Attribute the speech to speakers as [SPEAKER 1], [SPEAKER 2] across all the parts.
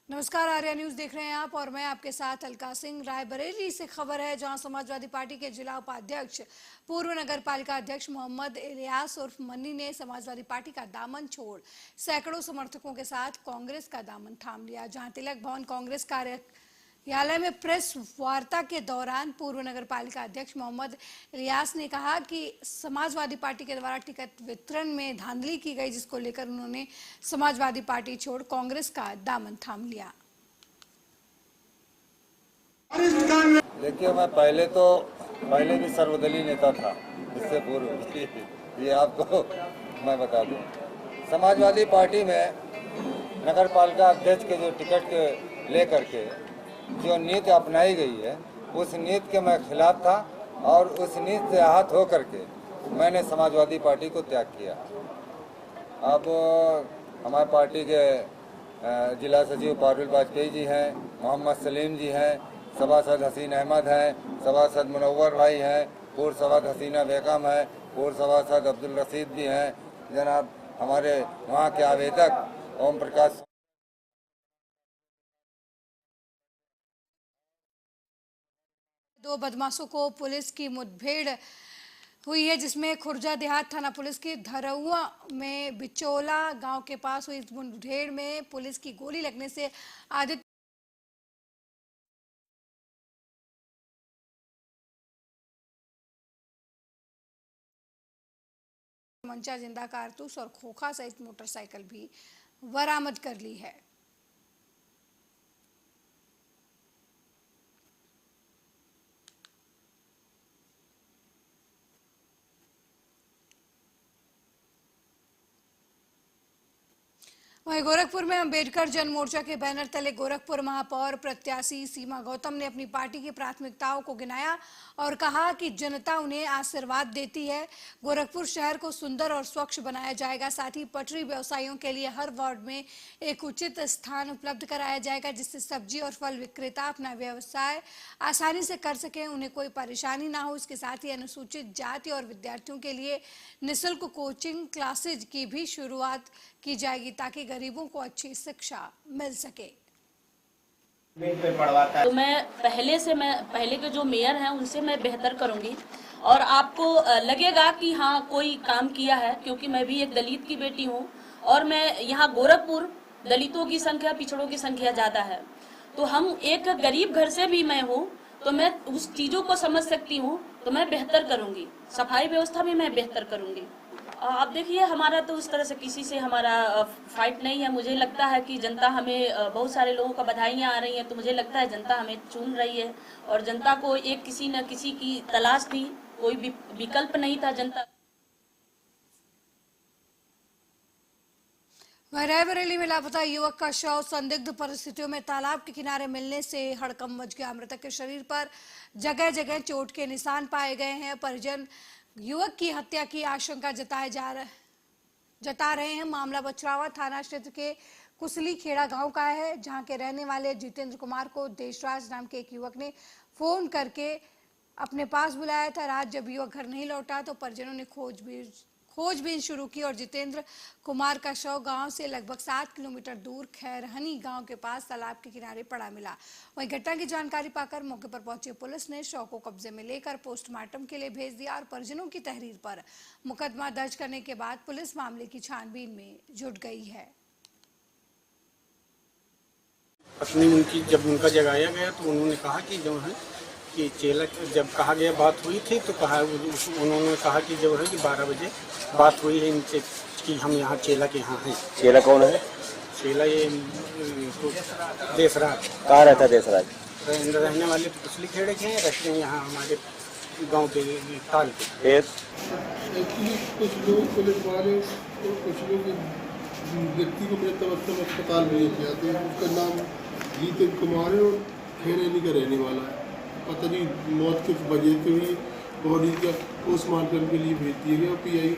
[SPEAKER 1] नमस्कार, आर्या न्यूज देख रहे हैं आप और मैं आपके साथ अलका सिंह। रायबरेली से खबर है जहां समाजवादी पार्टी के जिला उपाध्यक्ष पूर्व नगर पालिका अध्यक्ष मोहम्मद इलियास उर्फ मन्नी ने समाजवादी पार्टी का दामन छोड़ सैकड़ों समर्थकों के साथ कांग्रेस का दामन थाम लिया। जहां तिलक भवन कांग्रेस कार्यालय में प्रेस वार्ता के दौरान पूर्व नगर पालिका अध्यक्ष मोहम्मद इलियास ने कहा कि समाजवादी पार्टी के द्वारा टिकट वितरण में धांधली की गई, जिसको लेकर उन्होंने समाजवादी पार्टी छोड़ कांग्रेस का दामन थाम लिया।
[SPEAKER 2] देखिए, मैं पहले भी सर्वदलीय नेता था। इससे पूर्व ये आपको मैं बता दूं, समाजवादी पार्टी में नगर पालिका अध्यक्ष के जो टिकट के लेकर के जो नीति अपनाई गई है, उस नीति के मैं खिलाफ था और उस नीति से आहत होकर के मैंने समाजवादी पार्टी को त्याग किया। अब हमारी पार्टी के जिला सचिव पारुल वाजपेयी जी हैं, मोहम्मद सलीम जी हैं, सभासद हसीन अहमद हैं, सभासद मुनव्वर भाई हैं, पूर्व सभासद हसीना बेगम है, पूर्व सभासद अब्दुल रशीद भी हैं, जनाब हमारे वहाँ के आवेदक ओम प्रकाश।
[SPEAKER 1] दो बदमाशों को पुलिस की मुठभेड़ हुई है, जिसमें खुर्जा देहात थाना पुलिस की धरौआ में बिचौला गांव के पास हुई इस मुठभेड़ में पुलिस की गोली लगने से आदित्य मंचा, जिंदा कारतूस और खोखा सहित मोटरसाइकिल भी बरामद कर ली है। वहीं गोरखपुर में अंबेडकर जन मोर्चा के बैनर तले गोरखपुर महापौर प्रत्याशी सीमा गौतम ने अपनी पार्टी की प्राथमिकताओं को गिनाया और कहा कि जनता उन्हें आशीर्वाद देती है। गोरखपुर शहर को सुंदर और स्वच्छ बनाया जाएगा, साथ ही पटरी व्यवसायियों के लिए हर वार्ड में एक उचित स्थान उपलब्ध कराया जाएगा, जिससे सब्जी और फल विक्रेता अपना व्यवसाय आसानी से कर सकें, उन्हें कोई परेशानी ना हो। इसके साथ ही अनुसूचित जाति और विद्यार्थियों के लिए निःशुल्क कोचिंग क्लासेज की भी शुरुआत की जाएगी, ताकि गरीबों को अच्छी शिक्षा मिल सके।
[SPEAKER 3] तो मैं पहले के जो मेयर हैं उनसे मैं बेहतर करूंगी और आपको लगेगा कि हाँ कोई काम किया है, क्योंकि मैं भी एक दलित की बेटी हूँ और मैं यहाँ गोरखपुर दलितों की संख्या, पिछड़ों की संख्या ज्यादा है, तो हम एक गरीब घर से भी मैं हूँ, तो मैं उस चीजों को समझ सकती हूँ, तो मैं बेहतर करूंगी। सफाई व्यवस्था में मैं बेहतर करूंगी। आप देखिए, हमारा तो उस तरह से किसी से हमारा फाइट नहीं है। मुझे लगता है कि जनता हमें, बहुत सारे लोगों का बधाइयाँ आ रही हैं, तो मुझे लगता है जनता हमें चुन रही है और जनता को एक किसी न किसी की तलाश थी, कोई विकल्प नहीं था जनता।
[SPEAKER 1] रायबरेली में लापता युवक का शव संदिग्ध परिस्थितियों में तालाब के किनारे मिलने से हड़कंप मच गया। मृतक के शरीर पर जगह जगह चोट के निशान पाए गए हैं। परिजन युवक की हत्या की आशंका जता रहे हैं। मामला बछरावा थाना क्षेत्र के कुसली खेड़ा गांव का है, जहां के रहने वाले जितेंद्र कुमार को देशराज नाम के एक युवक ने फोन करके अपने पास बुलाया था। रात जब युवक घर नहीं लौटा तो परिजनों ने खोजबीन शुरू की और जितेंद्र कुमार का शव गांव से लगभग 7 किलोमीटर दूर खैरहनी गांव के पास तालाब के किनारे पड़ा मिला। वहीं घटना की जानकारी पाकर मौके पर पहुंची पुलिस ने शव को कब्जे में लेकर पोस्टमार्टम के लिए भेज दिया और परिजनों की तहरीर पर मुकदमा दर्ज करने के बाद पुलिस मामले की छानबीन में जुट गई है।
[SPEAKER 4] पत्नी उनकी जब उनका जगाया गया तो उन्होंने कहा कि जो है कि चेला, जब कहा गया बात हुई थी तो उन्होंने कहा कि जो है कि 12 बजे बात हुई है इनसे कि हम यहाँ चेला के यहाँ हैं।
[SPEAKER 5] चेला कौन है?
[SPEAKER 4] चेला ये तो देशराज।
[SPEAKER 5] कहाँ रहता है देशराज?
[SPEAKER 4] रहने वाले तो कुसली खेड़े के हैं, रहते हैं यहाँ हमारे गांव के ताल
[SPEAKER 5] पे।
[SPEAKER 6] कुछ लोग पुलिस वाले और कुछ लोग व्यक्ति को मृत अस्पताल भेज दिया, तो उसका नाम जितेंद्र कुमार है और खैरहनी का रहने वाला है। पता नहीं मौत किस वजह से हुई, बॉडी का पोस्टमार्टम के लिए भेज दिया गया पीआई।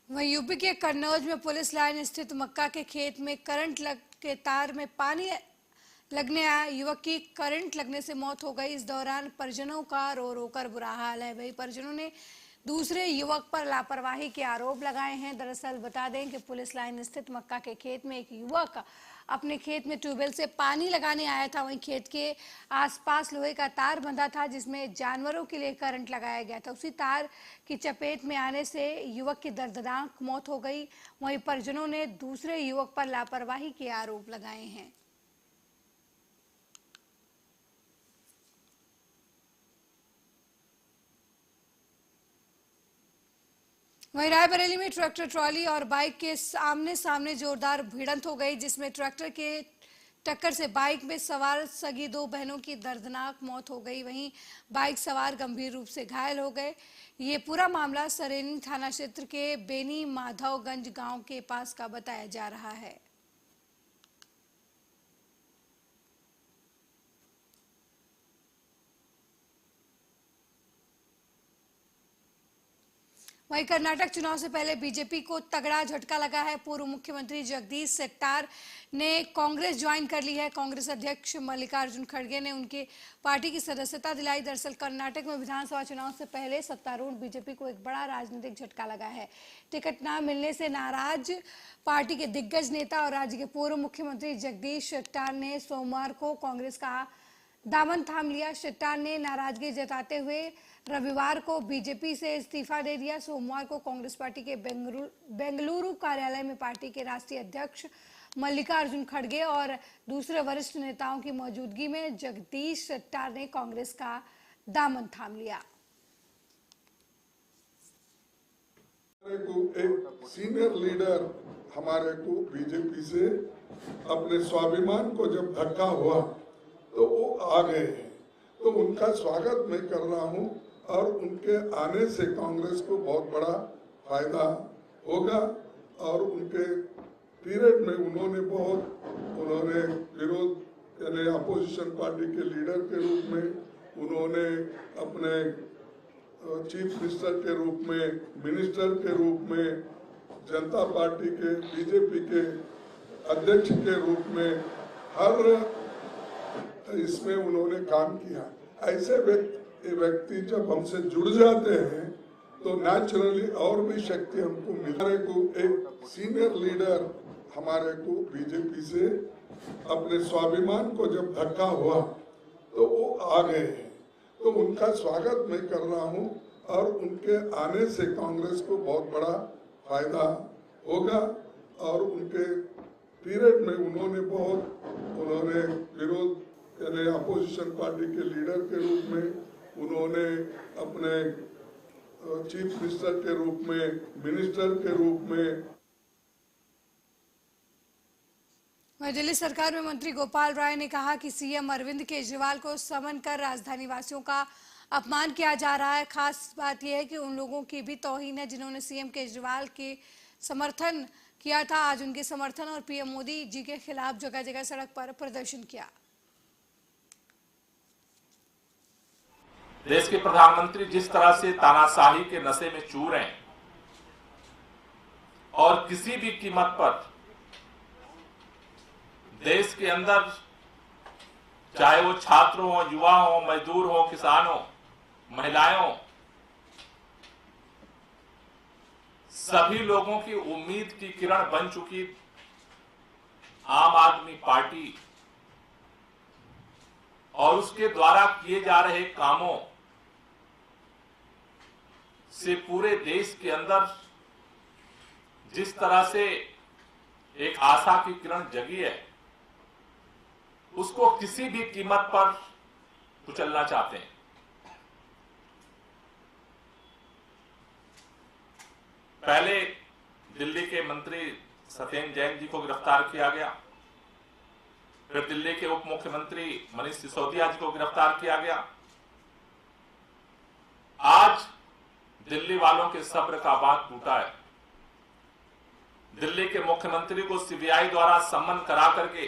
[SPEAKER 1] वहीं यूपी के कन्नौज में पुलिस लाइन स्थित मक्का के खेत में करंट के तार में पानी लगने आया युवक की करंट लगने से मौत हो गई। इस दौरान परिजनों का रो रो कर बुरा हाल है। वही परिजनों ने दूसरे युवक पर लापरवाही के आरोप लगाए हैं। दरअसल बता दें कि पुलिस लाइन स्थित मक्का के खेत में एक युवक अपने खेत में ट्यूबवेल से पानी लगाने आया था। वहीं खेत के आसपास लोहे का तार बंधा था जिसमें जानवरों के लिए करंट लगाया गया था। उसी तार की चपेट में आने से युवक की दर्दनाक मौत हो गई। वहीं परिजनों ने दूसरे युवक पर लापरवाही के आरोप लगाए हैं। वहीं रायबरेली में ट्रैक्टर ट्रॉली और बाइक के आमने सामने जोरदार भिड़ंत हो गई, जिसमें ट्रैक्टर के टक्कर से बाइक में सवार सगी 2 बहनों की दर्दनाक मौत हो गई। वहीं बाइक सवार गंभीर रूप से घायल हो गए। ये पूरा मामला सरेनी थाना क्षेत्र के बेनी माधवगंज गांव के पास का बताया जा रहा है। वहीं कर्नाटक चुनाव से पहले बीजेपी को तगड़ा झटका लगा है। पूर्व मुख्यमंत्री जगदीश शेट्टार ने कांग्रेस ज्वाइन कर ली है। कांग्रेस अध्यक्ष मल्लिकार्जुन खड़गे ने उनके पार्टी की सदस्यता दिलाई। दरअसल कर्नाटक में विधानसभा चुनाव से पहले सत्तारूढ़ बीजेपी को एक बड़ा राजनीतिक झटका लगा है। टिकट न मिलने से नाराज पार्टी के दिग्गज नेता और राज्य के पूर्व मुख्यमंत्री जगदीश शेट्टार ने सोमवार को कांग्रेस का दामन थाम लिया। शेट्टार ने नाराजगी जताते हुए रविवार को बीजेपी से इस्तीफा दे दिया। सोमवार को कांग्रेस पार्टी के बेंगलुरु कार्यालय में पार्टी के राष्ट्रीय अध्यक्ष मल्लिकार्जुन खड़गे और दूसरे वरिष्ठ नेताओं की मौजूदगी में जगदीश शेट्टार ने कांग्रेस का दामन थाम लिया।
[SPEAKER 5] एक सीनियर लीडर हमारे को बीजेपी से अपने स्वाभिमान को जब धक्का हुआ तो वो आ गए हैं, तो उनका स्वागत मैं कर रहा हूं और उनके आने से कांग्रेस को बहुत बड़ा फायदा होगा। और उनके पीरियड में उन्होंने विरोध यानी अपोजिशन पार्टी के लीडर के रूप में उन्होंने अपने चीफ मिनिस्टर के रूप में, मिनिस्टर के रूप में, जनता पार्टी के बीजेपी के अध्यक्ष के रूप में हर इसमें उन्होंने काम किया। ऐसे व्यक्ति जब हमसे जुड़ जाते हैं तो नेचुरली और भी शक्ति हमको मिलने को एक सीनियर लीडर हमारे को बीजेपी से अपने स्वाभिमान को जब धक्का हुआ तो वो आ गए हैं, तो उनका स्वागत मैं कर रहा हूं और उनके आने से कांग्रेस को बहुत बड़ा फायदा होगा। और उनके पीरियड में उन्होंने विरोध यानी अपोजिशन पार्टी के लीडर के रूप में, उन्होंने अपने चीफ मिनिस्टर के रूप में, मिनिस्टर के रूप में।
[SPEAKER 1] दिल्ली सरकार में मंत्री गोपाल राय ने कहा कि सीएम अरविंद केजरीवाल को समन कर राजधानी वासियों का अपमान किया जा रहा है। खास बात यह है कि उन लोगों की भी तौहीन है जिन्होंने सीएम केजरीवाल के समर्थन किया था। आज उनके समर्थन और पीएम मोदी जी के खिलाफ जगह जगह सड़क पर प्रदर्शन किया।
[SPEAKER 7] देश के प्रधानमंत्री जिस तरह से तानाशाही के नशे में चूर हैं और किसी भी कीमत पर देश के अंदर चाहे वो छात्र हो, युवा हो, मजदूर हो, किसान हो, महिलाएं हो, सभी लोगों की उम्मीद की किरण बन चुकी आम आदमी पार्टी और उसके द्वारा किए जा रहे कामों से पूरे देश के अंदर जिस तरह से एक आशा की किरण जगी है, उसको किसी भी कीमत पर कुचलना चाहते हैं। पहले दिल्ली के मंत्री सत्येंद्र जैन जी को गिरफ्तार किया गया, फिर दिल्ली के उप मुख्यमंत्री मनीष सिसोदिया जी को गिरफ्तार किया गया। आज दिल्ली वालों के सब्र का बांध टूटा है। दिल्ली के मुख्यमंत्री को सीबीआई द्वारा सम्मन करा करके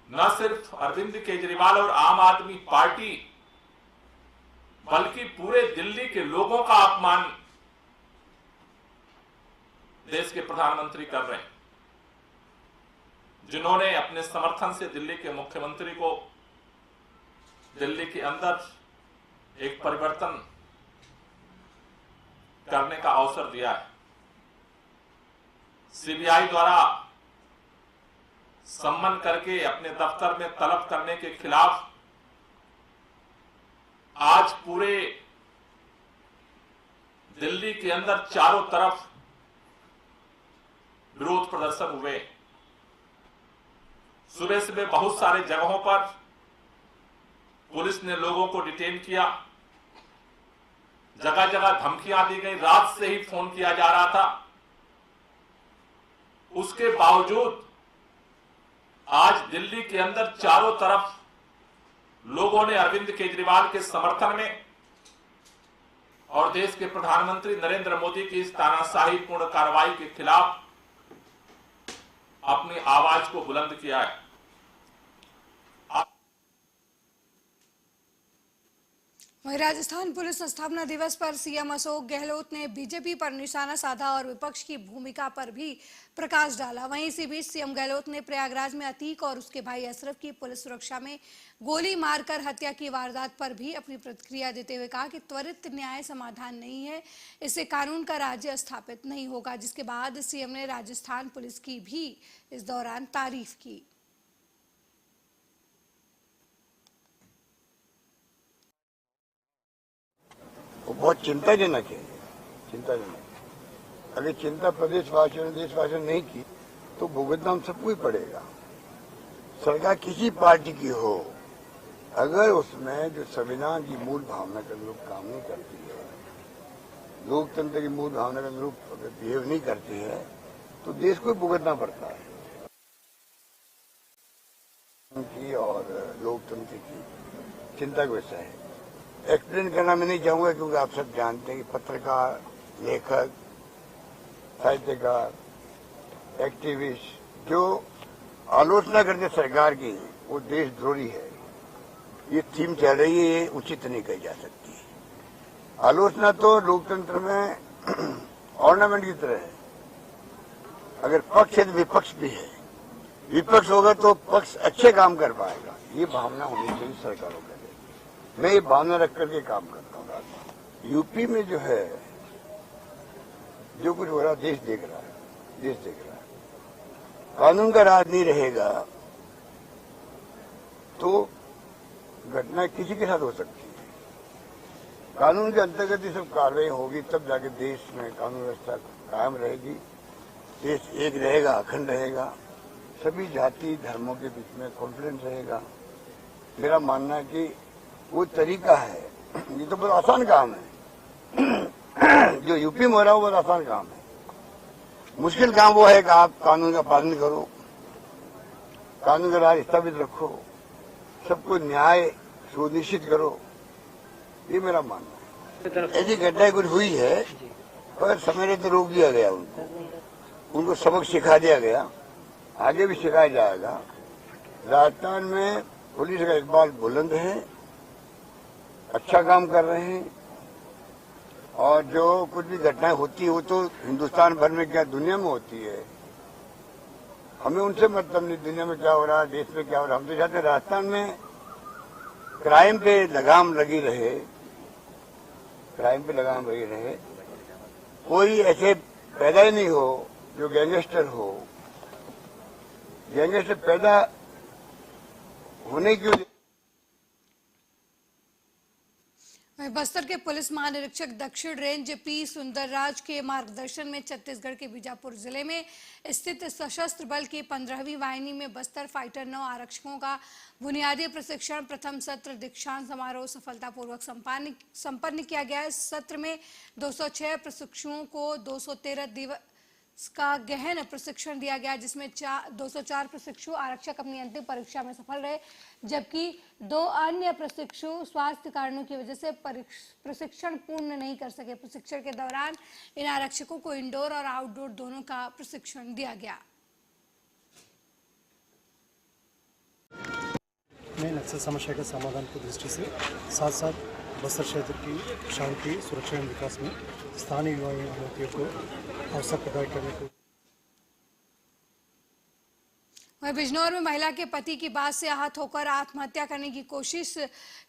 [SPEAKER 7] न सिर्फ अरविंद केजरीवाल और आम आदमी पार्टी बल्कि पूरे दिल्ली के लोगों का अपमान देश के प्रधानमंत्री कर रहे हैं, जिन्होंने अपने समर्थन से दिल्ली के मुख्यमंत्री को दिल्ली के अंदर एक परिवर्तन करने का अवसर दिया है। सीबीआई द्वारा सम्मन करके अपने दफ्तर में तलब करने के खिलाफ आज पूरे दिल्ली के अंदर चारों तरफ विरोध प्रदर्शन हुए। सुबह सुबह बहुत सारे जगहों पर पुलिस ने लोगों को डिटेन किया, जगह जगह धमकियां दी गई, रात से ही फोन किया जा रहा था। उसके बावजूद आज दिल्ली के अंदर चारों तरफ लोगों ने अरविंद केजरीवाल के समर्थन में और देश के प्रधानमंत्री नरेंद्र मोदी की इस तानाशाही पूर्ण कार्रवाई के खिलाफ अपनी आवाज को बुलंद किया है।
[SPEAKER 1] वहीं राजस्थान पुलिस स्थापना दिवस पर सीएम अशोक गहलोत ने बीजेपी पर निशाना साधा और विपक्ष की भूमिका पर भी प्रकाश डाला। वहीं इसी बीच सीएम गहलोत ने प्रयागराज में अतीक और उसके भाई अशरफ की पुलिस सुरक्षा में गोली मारकर हत्या की वारदात पर भी अपनी प्रतिक्रिया देते हुए कहा कि त्वरित न्याय समाधान नहीं है, इससे कानून का राज्य स्थापित नहीं होगा। जिसके बाद सीएम ने राजस्थान पुलिस की भी इस दौरान तारीफ की।
[SPEAKER 8] वो बहुत चिंताजनक है, चिंताजनक। अगर चिंता प्रदेशवासियों ने देशवासियों ने नहीं की तो भुगतना हम सबको ही पड़ेगा। सरकार किसी पार्टी की हो, अगर उसमें जो संविधान की मूल भावना के अनुरूप काम नहीं करती है, लोकतंत्र की मूल भावना के अनुरूप अगर बिहेव नहीं करती है तो देश को भुगतना पड़ता है। की और लोकतंत्र की चिंता का विषय है। एक्सप्लेन करना मैं नहीं चाहूंगा क्योंकि आप सब जानते हैं कि पत्रकार, लेखक, साहित्यकार, एक्टिविस्ट जो आलोचना करते सरकार की वो देशद्रोही है। ये थीम चल रही है, ये उचित नहीं कही जा सकती। आलोचना तो लोकतंत्र में ऑर्नामेंट की तरह है। अगर पक्ष है तो विपक्ष भी है, विपक्ष होगा तो पक्ष अच्छे काम कर पाएगा। ये भावना होनी चाहिए सरकारों के। मैं ये भावना रख करके काम करता हूँ। यूपी में जो है जो कुछ हो रहा देश देख रहा है, देश देख रहा है। कानून का राज नहीं रहेगा तो घटना किसी के साथ हो सकती है। कानून के अंतर्गत ये सब कार्रवाई होगी तब जाके देश में कानून व्यवस्था कायम रहेगी, देश एक रहेगा, अखंड रहेगा, सभी जाति धर्मों के बीच में कॉन्फिडेंस रहेगा। मेरा मानना है कि वो तरीका है। ये तो बहुत आसान काम है जो यूपी में हो रहा है, वो बहुत आसान काम है। मुश्किल काम वो है कि आप कानून का पालन करो, कानून का राज स्थापित रखो, सबको न्याय सुनिश्चित करो। ये मेरा मानना है। ऐसी घटनाएं कुछ हुई है पर समय रहते रोक दिया गया, उनको सबक सिखा दिया गया, आगे भी सिखाया जाएगा। राजस्थान में पुलिस का इकबाल बुलंद है, अच्छा काम कर रहे हैं और जो कुछ भी घटनाएं होती है वो तो हिंदुस्तान भर में क्या दुनिया में होती है। हमें उनसे मतलब नहीं दुनिया में क्या हो रहा है, देश में क्या हो रहा है। हम तो चाहते हैं राजस्थान में क्राइम पे लगाम लगी रहे, क्राइम पे लगाम लगी रहे। कोई ऐसे पैदा ही नहीं हो जो गैंगस्टर हो। गैंगस्टर पैदा होने की
[SPEAKER 1] बस्तर के पुलिस महानिरीक्षक दक्षिण रेंज पी सुंदरराज के मार्गदर्शन में छत्तीसगढ़ के बीजापुर जिले में स्थित सशस्त्र बल की 15वीं वाहिनी में बस्तर फाइटर 9 आरक्षकों का बुनियादी प्रशिक्षण प्रथम सत्र दीक्षांत समारोह सफलतापूर्वक संपन्न किया गया। इस सत्र में 206 प्रशिक्षुओं को 213 दिवस का गहन प्रशिक्षण दिया गया, जिसमें 204 प्रशिक्षु आरक्षक अपनी अंतिम परीक्षा में सफल रहे, जबकि 2 अन्य प्रशिक्षु स्वास्थ्य कारणों की वजह से प्रशिक्षण पूर्ण नहीं कर सके। प्रशिक्षण के दौरान इन आरक्षकों को इंडोर और आउटडोर दोनों का प्रशिक्षण दिया गया।
[SPEAKER 9] में नक्सल समस्या के समाधान की दृष्टि से साथ साथ बस्तर क्षेत्र की शांति, सुरक्षा एवं विकास में स्थानीय युवा युवतियों को अवसर प्रदान करने को
[SPEAKER 1] वहीं बिजनौर में महिला के पति की बात से आहत होकर आत्महत्या करने की कोशिश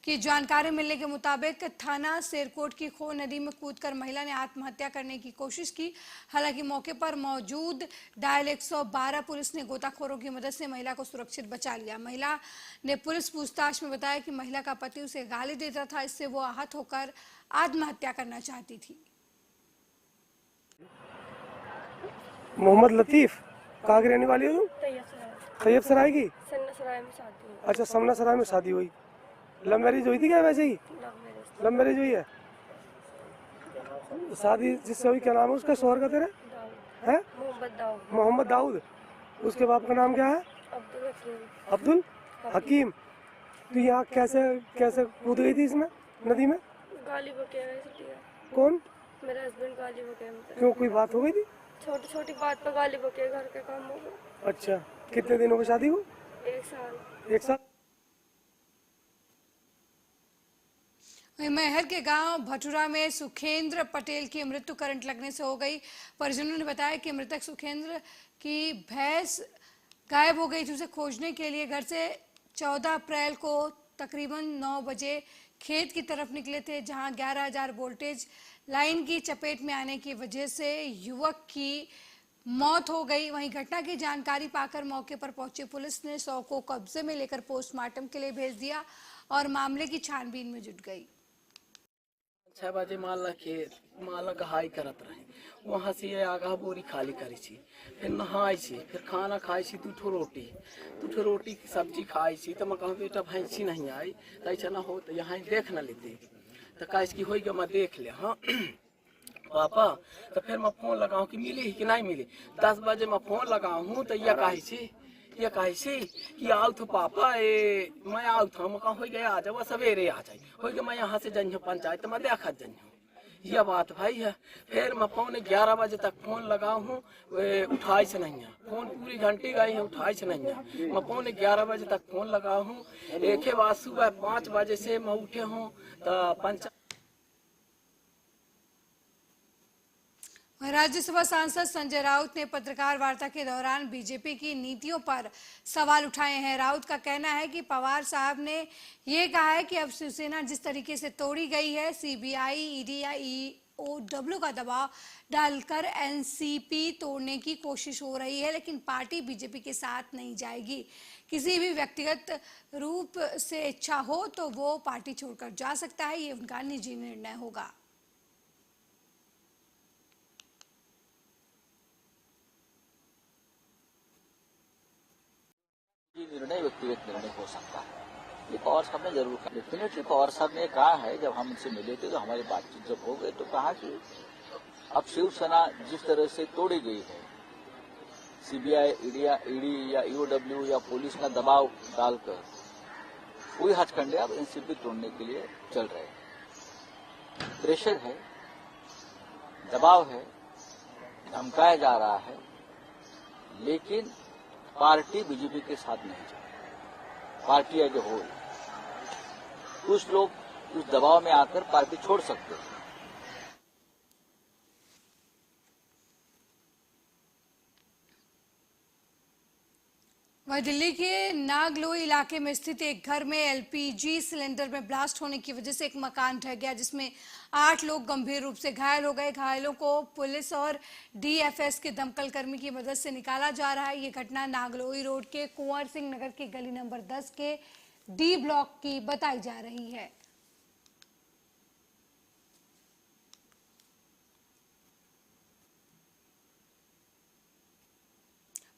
[SPEAKER 1] की जानकारी मिलने के मुताबिक थाना शेरकोट की खो नदी में कूदकर महिला ने आत्महत्या करने की कोशिश की। हालांकि मौके पर मौजूद डायल 112 पुलिस ने गोताखोरों की मदद से महिला को सुरक्षित बचा लिया। महिला ने पुलिस पूछताछ में बताया कि महिला का पति उसे गाली देता था, इससे वो आहत होकर आत्महत्या करना चाहती थी।
[SPEAKER 9] मोहम्मद लतीफ कहाँ की रहने वाली हो तुम? तैयब सराय की?
[SPEAKER 10] सराय में शादी हुई।
[SPEAKER 9] अच्छा, समना सराय में शादी हुई। लव मैरिज हुई थी क्या? वैसे ही लव मैरिज हुई है। शादी जिससे हुई, क्या नाम है उसका, शोहर का तेरे? है मोहम्मद दाऊद। उसके बाप का नाम क्या है? अब्दुल हकीम। तो यहाँ कैसे कूद गई थी इसमें नदी में?
[SPEAKER 10] गाली बके।
[SPEAKER 9] कौन?
[SPEAKER 10] मेरा हस्बैंड गाली बके।
[SPEAKER 9] क्यों, कोई बात हो गई थी?
[SPEAKER 10] छोटी छोटी बात पर गाली बके, घर के काम हो गए।
[SPEAKER 9] अच्छा, कितने दिनों की शादी को?
[SPEAKER 10] 1 साल।
[SPEAKER 9] 1 साल।
[SPEAKER 1] महर के गांव भटूरा में सुखेंद्र पटेल की मृत्यु करंट लगने से हो गई। परिजनों ने बताया कि मृतक सुखेंद्र की भैंस गायब हो गई थी। उसे खोजने के लिए घर से 14 अप्रैल को तकरीबन 9 बजे खेत की तरफ निकले थे, जहां 11,000 वोल्टेज लाइन की चपेट में आने की वजह से युवक की मौत हो गई। वहीं घटना की जानकारी पाकर मौके पर पहुंची पुलिस ने शव को कब्जे में लेकर पोस्टमार्टम के लिए भेज दिया और मामले की छानबीन में जुट गई।
[SPEAKER 11] 6 बजे माला गहाई करत रहे, वहाँ से आगा बोरी खाली करी छी, फिर नहाई छी, फिर खाना खाई छी, 2 रोटी की सब्जी खाई छी। तो मैं कहूँ बेटा भैंसी नहीं आई तो ऐसा ना हो तो यहाँ देख न लेते, तो कैसे की होगा मैं देख ले। हाँ पापा, तो फिर मैं फोन लगाऊं कि मिली ही कि नहीं मिली। 10 बजे मैं फोन लगाऊं तो ये कही छी कि आओ तो पापा, मैं आओ था, मैं हो गया आ जाओ, सवेरे आ जाए, हो गया मैं यहाँ से जइयो पंचायत, मैं देखा जइयो। यह बात भाई है। फिर मैं 11:15 बजे तक फोन लगाऊं, उठाई से नहीं है फोन, पूरी घंटी गई है, उठाई से नहीं है। मैं 11:15 बजे तक फोन लगाऊं, एक बार सुबह 5 बजे से मैं उठे हूँ तो पंचायत।
[SPEAKER 1] राज्यसभा सांसद संजय राउत ने पत्रकार वार्ता के दौरान बीजेपी की नीतियों पर सवाल उठाए हैं। राउत का कहना है कि पवार साहब ने ये कहा है कि अब शिवसेना जिस तरीके से तोड़ी गई है, सीबीआई, ईडी या ईओडब्ल्यू का दबाव डालकर एनसीपी तोड़ने की कोशिश हो रही है, लेकिन पार्टी बीजेपी के साथ नहीं जाएगी। किसी भी व्यक्तिगत रूप से इच्छा हो तो वो पार्टी छोड़कर जा सकता है, ये उनका निजी निर्णय होगा।
[SPEAKER 12] निर्णय व्यक्तिगत निर्णय हो सकता है, ये पवार साहब ने जरूर कहा। डेफिनेटली पवार साहब ने कहा है, जब हम इनसे मिले थे तो हमारी बातचीत जब हो गई तो कहा कि अब शिवसेना जिस तरह से तोड़ी गई है, सीबीआई, ईडी या ईओडब्ल्यू या पुलिस का दबाव डालकर कोई हथकंडे अब एनसीपी तोड़ने के लिए चल रहे हैं। प्रेशर है, दबाव है, धमकाया जा रहा है, लेकिन पार्टी बीजेपी के साथ नहीं जाए। पार्टी एज ए होल, कुछ लोग उस दबाव में आकर पार्टी छोड़ सकते हैं।
[SPEAKER 1] वहीं दिल्ली के नागलोई इलाके में स्थित एक घर में एलपीजी सिलेंडर में ब्लास्ट होने की वजह से एक मकान ढह गया, जिसमें 8 लोग गंभीर रूप से घायल हो गए। घायलों को पुलिस और डीएफएस के दमकल कर्मी की मदद से निकाला जा रहा है। ये घटना नागलोई रोड के कुंवर सिंह नगर के गली नंबर 10 के डी ब्लॉक की बताई जा रही है।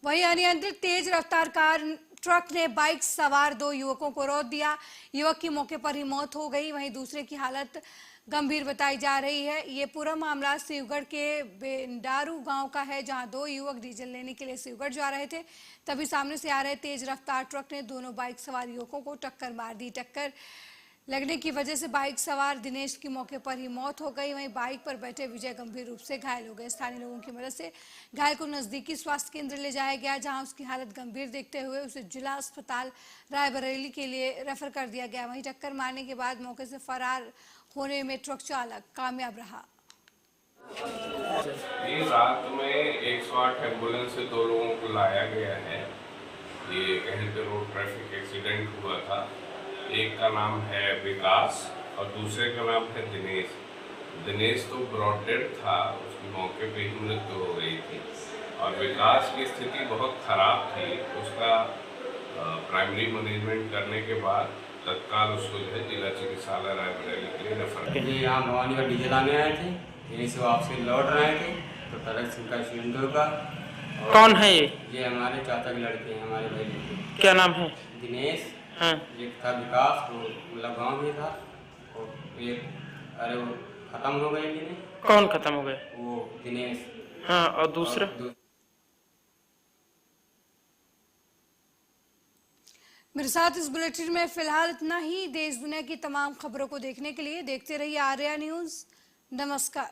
[SPEAKER 1] वहीं अनियंत्रित तेज रफ्तार कार ट्रक ने बाइक सवार 2 युवकों को रौंद दिया। युवक की मौके पर ही मौत हो गई, वहीं दूसरे की हालत गंभीर बताई जा रही है। ये पूरा मामला शिवगढ़ के बेंडारू गांव का है, जहां 2 युवक डीजल लेने के लिए शिवगढ़ जा रहे थे। तभी सामने से आ रहे तेज रफ्तार ट्रक ने दोनों बाइक सवार युवकों को टक्कर मार दी। टक्कर लगने की वजह से बाइक सवार दिनेश की मौके पर ही मौत हो गई, वहीं बाइक पर बैठे विजय गंभीर रूप से घायल हो गए। स्थानीय लोगों की मदद से घायल को नजदीकी स्वास्थ्य केंद्र ले जाया गया, जहां उसकी हालत गंभीर देखते हुए उसे जिला अस्पताल रायबरेली के लिए रेफर कर दिया गया। वहीं टक्कर मारने के बाद मौके से फरार होने में ट्रक चालक कामयाब रहा।
[SPEAKER 13] रात में 108 एम्बुलेंस से 2 लोगों को लाया गया है, ये कहीं पे रोड ट्रैफिक एक्सीडेंट हुआ था। एक का नाम है विकास और दूसरे का नाम है दिनेश। दिनेश तो ब्रॉड डेड था, उसकी मौके पे ही मृत्यु हो गई थी और विकास की स्थिति बहुत खराब थी। उसका प्राइमरी मैनेजमेंट करने के बाद तत्काल उसको जो है जिला चिकित्सालय रायबरेली के लिए रेफर किया।
[SPEAKER 14] ये यहाँ भवानी का डीजल आने आए थे, यहीं से वापसी लौट रहे थे तो ट्रक से उनका एक्सीडेंट होगा।
[SPEAKER 15] कौन है ये?
[SPEAKER 14] ये हमारे चाचा के लड़के हैं, हमारे भाई।
[SPEAKER 15] क्या नाम है?
[SPEAKER 14] दिनेश।
[SPEAKER 15] हाँ।
[SPEAKER 14] एक था विकास, वो मतलब गाँव में था। और एक अरे वो खत्म हो गए।
[SPEAKER 15] कौन खत्म हो गए?
[SPEAKER 14] वो दिनेश।
[SPEAKER 15] हाँ, और दूसरा?
[SPEAKER 1] मेरे साथ इस बुलेटिन में फिलहाल इतना ही। देश दुनिया की तमाम खबरों को देखने के लिए देखते रहिए आर्या न्यूज़। नमस्कार।